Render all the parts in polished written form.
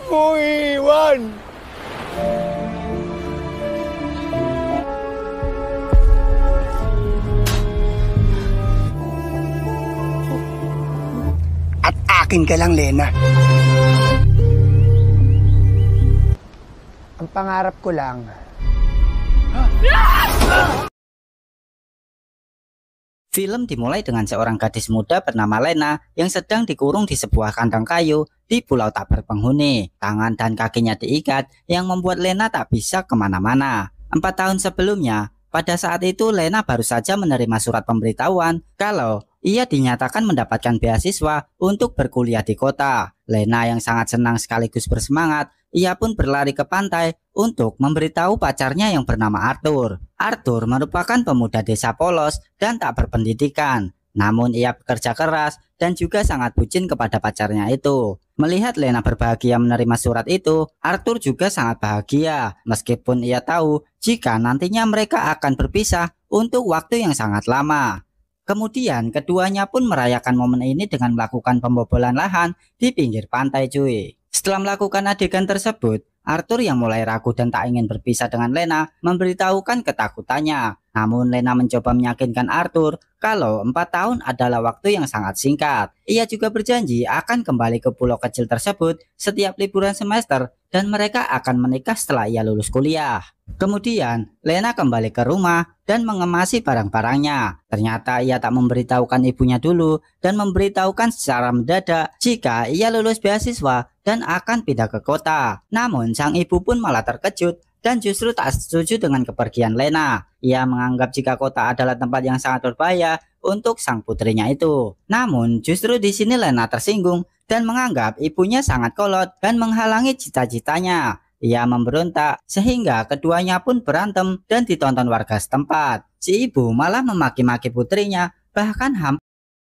Iwan. At akin ka lang, Lena. Ang pangarap ko lang. Film dimulai dengan seorang gadis muda bernama Lena yang sedang dikurung di sebuah kandang kayu di pulau tak berpenghuni. Tangan dan kakinya diikat yang membuat Lena tak bisa kemana-mana. 4 tahun sebelumnya, pada saat itu Lena baru saja menerima surat pemberitahuan kalau ia dinyatakan mendapatkan beasiswa untuk berkuliah di kota. Lena yang sangat senang sekaligus bersemangat, ia pun berlari ke pantai untuk memberitahu pacarnya yang bernama Arthur. Arthur merupakan pemuda desa polos dan tak berpendidikan. Namun ia bekerja keras dan juga sangat bucin kepada pacarnya itu. Melihat Lena berbahagia menerima surat itu, Arthur juga sangat bahagia. Meskipun ia tahu jika nantinya mereka akan berpisah untuk waktu yang sangat lama. Kemudian keduanya pun merayakan momen ini dengan melakukan pembobolan lahan di pinggir pantai cuy. Setelah melakukan adegan tersebut, Arthur yang mulai ragu dan tak ingin berpisah dengan Lena memberitahukan ketakutannya. Namun Lena mencoba meyakinkan Arthur kalau 4 tahun adalah waktu yang sangat singkat. Ia juga berjanji akan kembali ke pulau kecil tersebut setiap liburan semester dan mereka akan menikah setelah ia lulus kuliah. Kemudian Lena kembali ke rumah dan mengemasi barang-barangnya. Ternyata ia tak memberitahukan ibunya dulu dan memberitahukan secara mendadak jika ia lulus beasiswa dan akan pindah ke kota. Namun sang ibu pun malah terkejut dan justru tak setuju dengan kepergian Lena. Ia menganggap jika kota adalah tempat yang sangat berbahaya untuk sang putrinya itu. Namun justru di sini Lena tersinggung dan menganggap ibunya sangat kolot dan menghalangi cita-citanya. Ia memberontak sehingga keduanya pun berantem dan ditonton warga setempat. Si ibu malah memaki-maki putrinya, bahkan hampir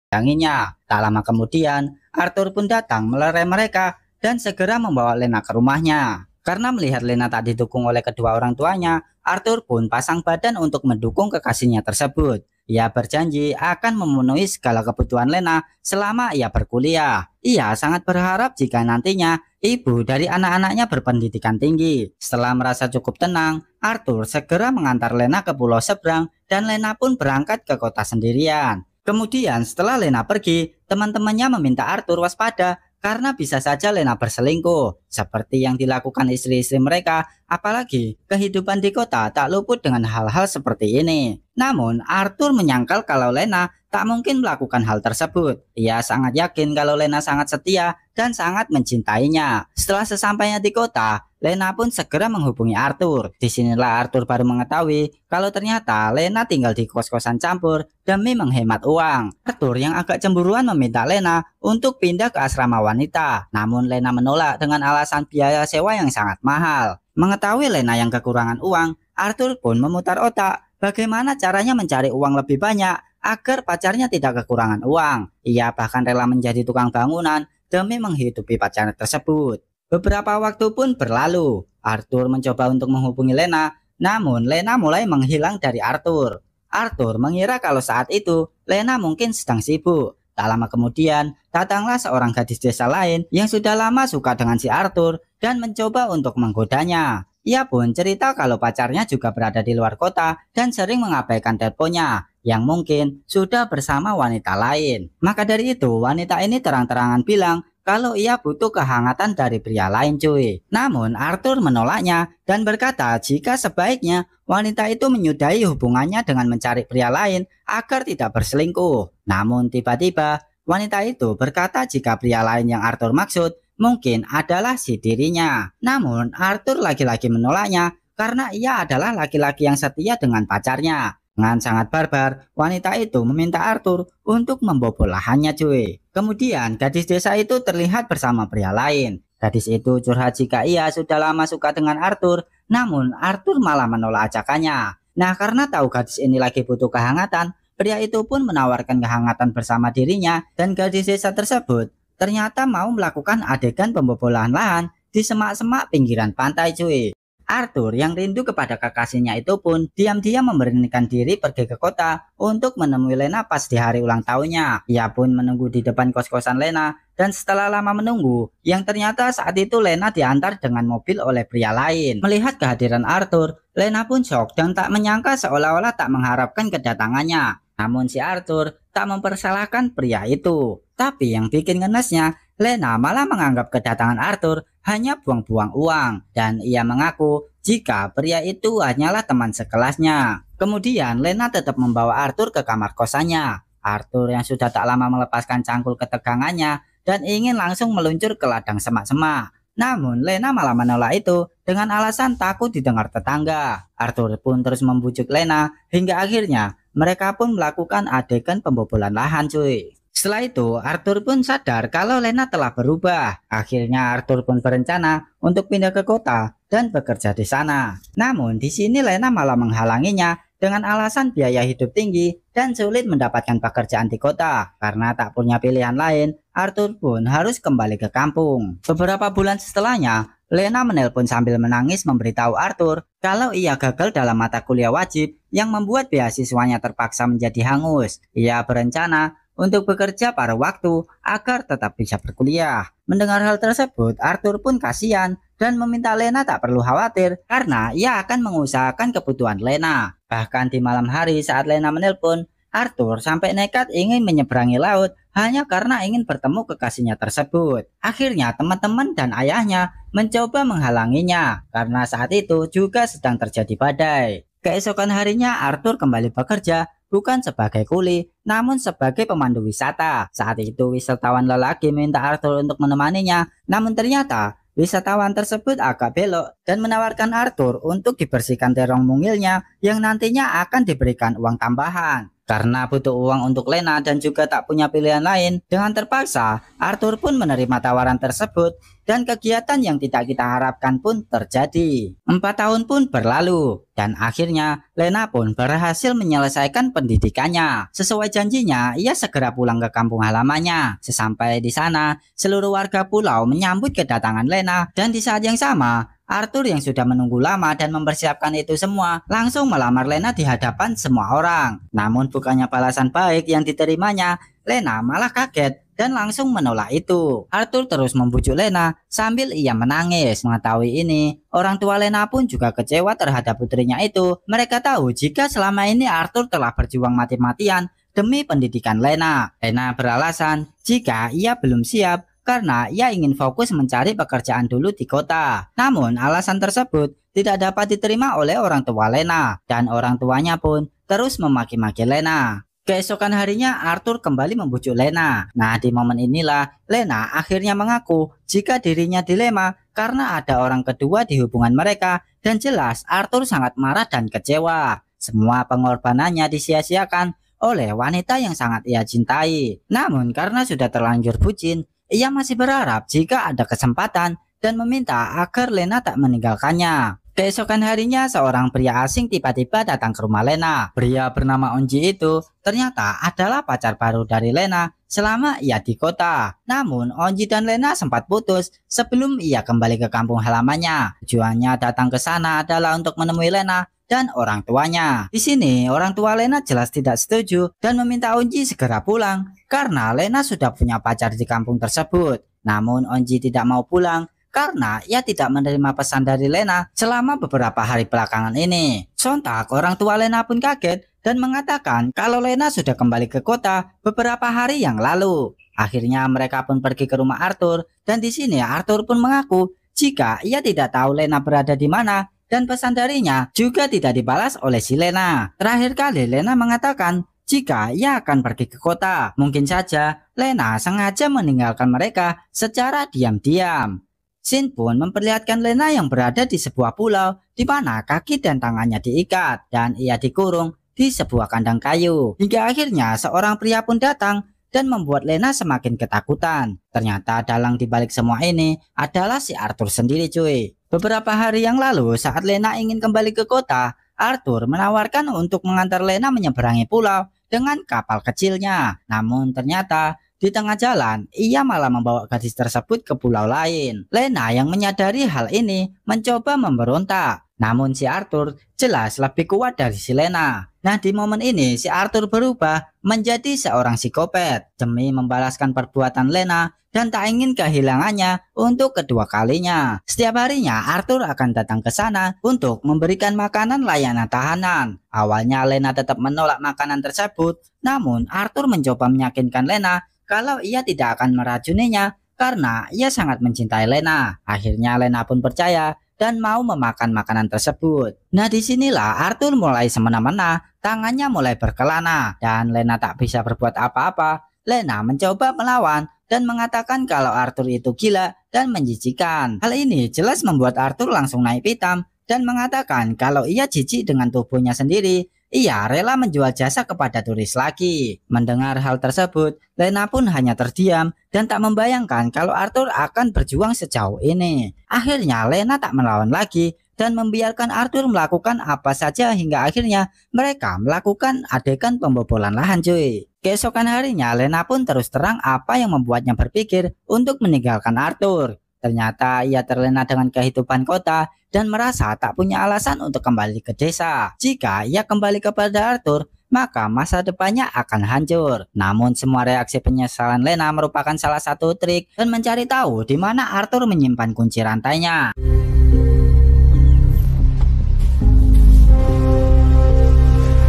menyanginya. Tak lama kemudian Arthur pun datang melerai mereka dan segera membawa Lena ke rumahnya. Karena melihat Lena tak didukung oleh kedua orang tuanya, Arthur pun pasang badan untuk mendukung kekasihnya tersebut. Ia berjanji akan memenuhi segala kebutuhan Lena selama ia berkuliah. Ia sangat berharap jika nantinya ibu dari anak-anaknya berpendidikan tinggi. Setelah merasa cukup tenang, Arthur segera mengantar Lena ke pulau seberang dan Lena pun berangkat ke kota sendirian. Kemudian setelah Lena pergi, teman-temannya meminta Arthur waspada karena bisa saja Lena berselingkuh, seperti yang dilakukan istri-istri mereka, apalagi kehidupan di kota tak luput dengan hal-hal seperti ini. Namun, Arthur menyangkal kalau Lena tak mungkin melakukan hal tersebut. Ia sangat yakin kalau Lena sangat setia dan sangat mencintainya. Setelah sesampainya di kota, Lena pun segera menghubungi Arthur. Disinilah Arthur baru mengetahui kalau ternyata Lena tinggal di kos-kosan campur demi menghemat uang. Arthur yang agak cemburuan meminta Lena untuk pindah ke asrama wanita. Namun Lena menolak dengan alasan biaya sewa yang sangat mahal. Mengetahui Lena yang kekurangan uang, Arthur pun memutar otak bagaimana caranya mencari uang lebih banyak agar pacarnya tidak kekurangan uang. Ia bahkan rela menjadi tukang bangunan demi menghidupi pacarnya tersebut. Beberapa waktu pun berlalu. Arthur mencoba untuk menghubungi Lena, namun Lena mulai menghilang dari Arthur. Arthur mengira kalau saat itu Lena mungkin sedang sibuk. Tak lama kemudian, datanglah seorang gadis desa lain yang sudah lama suka dengan si Arthur dan mencoba untuk menggodanya. Ia pun cerita kalau pacarnya juga berada di luar kota dan sering mengabaikan teleponnya yang mungkin sudah bersama wanita lain. Maka dari itu, wanita ini terang-terangan bilang kalau ia butuh kehangatan dari pria lain cuy. Namun Arthur menolaknya dan berkata jika sebaiknya wanita itu menyudahi hubungannya dengan mencari pria lain agar tidak berselingkuh. Namun tiba-tiba wanita itu berkata jika pria lain yang Arthur maksud mungkin adalah si dirinya. Namun Arthur lagi-lagi menolaknya karena ia adalah laki-laki yang setia dengan pacarnya. Dengan sangat barbar, wanita itu meminta Arthur untuk membobol lahannya cuy. Kemudian gadis desa itu terlihat bersama pria lain. Gadis itu curhat jika ia sudah lama suka dengan Arthur, namun Arthur malah menolak ajakannya. Nah, karena tahu gadis ini lagi butuh kehangatan, pria itu pun menawarkan kehangatan bersama dirinya dan gadis desa tersebut ternyata mau melakukan adegan pembobolan lahan di semak-semak pinggiran pantai cuy. Arthur yang rindu kepada kekasihnya itu pun diam-diam memberanikan diri pergi ke kota untuk menemui Lena pas di hari ulang tahunnya. Ia pun menunggu di depan kos-kosan Lena Dan setelah lama menunggu, yang ternyata saat itu Lena diantar dengan mobil oleh pria lain. Melihat kehadiran Arthur, Lena pun shock dan tak menyangka seolah-olah tak mengharapkan kedatangannya. Namun si Arthur tak mempersalahkan pria itu. Tapi yang bikin ngenesnya, Lena malah menganggap kedatangan Arthur hanya buang-buang uang. Dan ia mengaku jika pria itu hanyalah teman sekelasnya. Kemudian Lena tetap membawa Arthur ke kamar kosannya. Arthur yang sudah tak lama melepaskan cangkul ketegangannya dan ingin langsung meluncur ke ladang semak-semak. Namun Lena malah menolak itu dengan alasan takut didengar tetangga. Arthur pun terus membujuk Lena hingga akhirnya mereka pun melakukan adegan pembobolan lahan cuy. Setelah itu Arthur pun sadar kalau Lena telah berubah. Akhirnya Arthur pun berencana untuk pindah ke kota dan bekerja di sana. Namun di sini Lena malah menghalanginya dengan alasan biaya hidup tinggi dan sulit mendapatkan pekerjaan di kota. Karena tak punya pilihan lain, Arthur pun harus kembali ke kampung. Beberapa bulan setelahnya, Lena menelpon sambil menangis memberitahu Arthur kalau ia gagal dalam mata kuliah wajib yang membuat beasiswanya terpaksa menjadi hangus. Ia berencana untuk bekerja paruh waktu agar tetap bisa berkuliah. Mendengar hal tersebut, Arthur pun kasihan dan meminta Lena tak perlu khawatir karena ia akan mengusahakan kebutuhan Lena. Bahkan di malam hari saat Lena menelpon, Arthur sampai nekat ingin menyeberangi laut hanya karena ingin bertemu kekasihnya tersebut. Akhirnya teman-teman dan ayahnya mencoba menghalanginya karena saat itu juga sedang terjadi badai. Keesokan harinya Arthur kembali bekerja bukan sebagai kuli, namun sebagai pemandu wisata. Saat itu wisatawan lelaki minta Arthur untuk menemaninya, namun ternyata wisatawan tersebut agak belok dan menawarkan Arthur untuk dibersihkan terong mungilnya yang nantinya akan diberikan uang tambahan. Karena butuh uang untuk Lena dan juga tak punya pilihan lain, dengan terpaksa Arthur pun menerima tawaran tersebut dan kegiatan yang tidak kita harapkan pun terjadi. 4 tahun pun berlalu dan akhirnya Lena pun berhasil menyelesaikan pendidikannya. Sesuai janjinya, ia segera pulang ke kampung halamannya. Sesampai di sana, seluruh warga pulau menyambut kedatangan Lena dan di saat yang sama Arthur yang sudah menunggu lama dan mempersiapkan itu semua langsung melamar Lena di hadapan semua orang. Namun bukannya balasan baik yang diterimanya, Lena malah kaget dan langsung menolak itu. Arthur terus membujuk Lena sambil ia menangis. Mengetahui ini, orang tua Lena pun juga kecewa terhadap putrinya itu. Mereka tahu jika selama ini Arthur telah berjuang mati-matian demi pendidikan Lena. Lena beralasan jika ia belum siap karena ia ingin fokus mencari pekerjaan dulu di kota. Namun alasan tersebut tidak dapat diterima oleh orang tua Lena dan orang tuanya pun terus memaki-maki Lena. Keesokan harinya Arthur kembali membujuk Lena. Nah, di momen inilah Lena akhirnya mengaku jika dirinya dilema karena ada orang kedua di hubungan mereka dan jelas Arthur sangat marah dan kecewa. Semua pengorbanannya disia-siakan oleh wanita yang sangat ia cintai. Namun karena sudah terlanjur bucin, ia masih berharap jika ada kesempatan dan meminta agar Lena tak meninggalkannya. Keesokan harinya seorang pria asing tiba-tiba datang ke rumah Lena. Pria bernama Onji itu ternyata adalah pacar baru dari Lena selama ia di kota. Namun Onji dan Lena sempat putus sebelum ia kembali ke kampung halamannya. Tujuannya datang ke sana adalah untuk menemui Lena dan orang tuanya. Di sini orang tua Lena jelas tidak setuju dan meminta Onji segera pulang karena Lena sudah punya pacar di kampung tersebut. Namun Onji tidak mau pulang karena ia tidak menerima pesan dari Lena selama beberapa hari belakangan ini. Sontak orang tua Lena pun kaget dan mengatakan kalau Lena sudah kembali ke kota beberapa hari yang lalu. Akhirnya mereka pun pergi ke rumah Arthur dan di sini Arthur pun mengaku jika ia tidak tahu Lena berada di mana dan pesan darinya juga tidak dibalas oleh si Lena. Terakhir kali Lena mengatakan jika ia akan pergi ke kota. Mungkin saja Lena sengaja meninggalkan mereka secara diam-diam. Scene pun memperlihatkan Lena yang berada di sebuah pulau di mana kaki dan tangannya diikat dan ia dikurung di sebuah kandang kayu. Hingga akhirnya seorang pria pun datang dan membuat Lena semakin ketakutan. Ternyata dalang dibalik semua ini adalah si Arthur sendiri cuy. Beberapa hari yang lalu saat Lena ingin kembali ke kota, Arthur menawarkan untuk mengantar Lena menyeberangi pulau dengan kapal kecilnya. Namun ternyata di tengah jalan, ia malah membawa gadis tersebut ke pulau lain. Lena yang menyadari hal ini mencoba memberontak. Namun si Arthur jelas lebih kuat dari si Lena. Nah, di momen ini si Arthur berubah menjadi seorang psikopat demi membalaskan perbuatan Lena dan tak ingin kehilangannya untuk kedua kalinya. Setiap harinya Arthur akan datang ke sana untuk memberikan makanan layanan tahanan. Awalnya Lena tetap menolak makanan tersebut, namun Arthur mencoba meyakinkan Lena kalau ia tidak akan meracuninya karena ia sangat mencintai Lena. Akhirnya Lena pun percaya dan mau memakan makanan tersebut. Nah, disinilah Arthur mulai semena-mena, tangannya mulai berkelana dan Lena tak bisa berbuat apa-apa. Lena mencoba melawan dan mengatakan kalau Arthur itu gila dan menjijikan. Hal ini jelas membuat Arthur langsung naik pitam dan mengatakan kalau ia jijik dengan tubuhnya sendiri. Ia rela menjual jasa kepada turis lagi. Mendengar hal tersebut, Lena pun hanya terdiam dan tak membayangkan kalau Arthur akan berjuang sejauh ini. Akhirnya Lena tak melawan lagi dan membiarkan Arthur melakukan apa saja hingga akhirnya mereka melakukan adegan pembobolan lahan cuy. Keesokan harinya Lena pun terus terang apa yang membuatnya berpikir untuk meninggalkan Arthur. Ternyata ia terlena dengan kehidupan kota dan merasa tak punya alasan untuk kembali ke desa. Jika ia kembali kepada Arthur, maka masa depannya akan hancur. Namun semua reaksi penyesalan Lena merupakan salah satu trik dan mencari tahu di mana Arthur menyimpan kunci rantainya.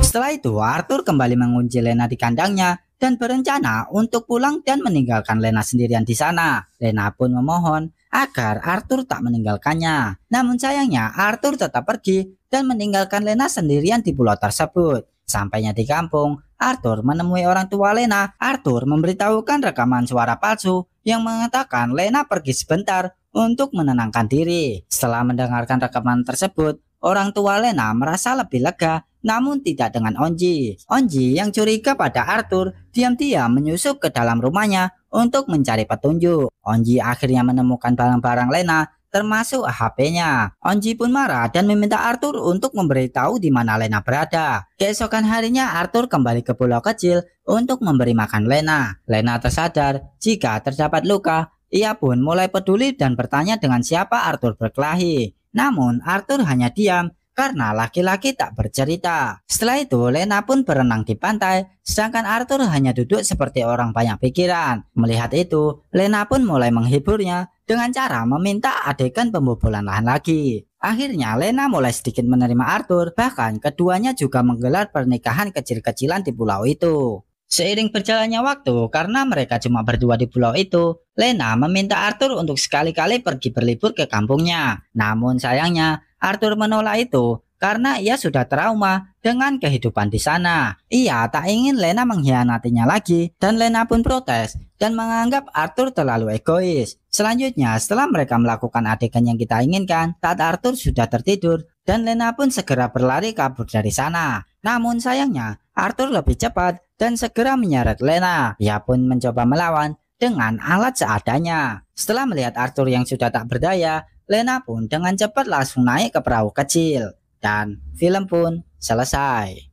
Setelah itu Arthur kembali mengunci Lena di kandangnya dan berencana untuk pulang dan meninggalkan Lena sendirian di sana. Lena pun memohon agar Arthur tak meninggalkannya. Namun sayangnya Arthur tetap pergi dan meninggalkan Lena sendirian di pulau tersebut. Sampainya di kampung, Arthur menemui orang tua Lena. Arthur memberitahukan rekaman suara palsu yang mengatakan Lena pergi sebentar untuk menenangkan diri. Setelah mendengarkan rekaman tersebut, orang tua Lena merasa lebih lega, namun tidak dengan Onji. Onji yang curiga pada Arthur diam-diam menyusup ke dalam rumahnya untuk mencari petunjuk. Onji akhirnya menemukan barang-barang Lena, termasuk HP-nya. Onji pun marah dan meminta Arthur untuk memberitahu di mana Lena berada. Keesokan harinya Arthur kembali ke pulau kecil untuk memberi makan Lena. Lena tersadar jika terdapat luka. Ia pun mulai peduli dan bertanya dengan siapa Arthur berkelahi. Namun Arthur hanya diam karena laki-laki tak bercerita. Setelah itu Lena pun berenang di pantai, sedangkan Arthur hanya duduk seperti orang banyak pikiran. Melihat itu, Lena pun mulai menghiburnya dengan cara meminta adegan pembobolan lahan lagi. Akhirnya Lena mulai sedikit menerima Arthur, bahkan keduanya juga menggelar pernikahan kecil-kecilan di pulau itu. Seiring berjalannya waktu, karena mereka cuma berdua di pulau itu, Lena meminta Arthur untuk sekali-kali pergi berlibur ke kampungnya. Namun sayangnya, Arthur menolak itu karena ia sudah trauma dengan kehidupan di sana. Ia tak ingin Lena mengkhianatinya lagi dan Lena pun protes dan menganggap Arthur terlalu egois. Selanjutnya, setelah mereka melakukan adegan yang kita inginkan, saat Arthur sudah tertidur dan Lena pun segera berlari kabur dari sana. Namun sayangnya, Arthur lebih cepat dan segera menyeret Lena. Ia pun mencoba melawan dengan alat seadanya. Setelah melihat Arthur yang sudah tak berdaya, Lena pun dengan cepat langsung naik ke perahu kecil. Dan film pun selesai.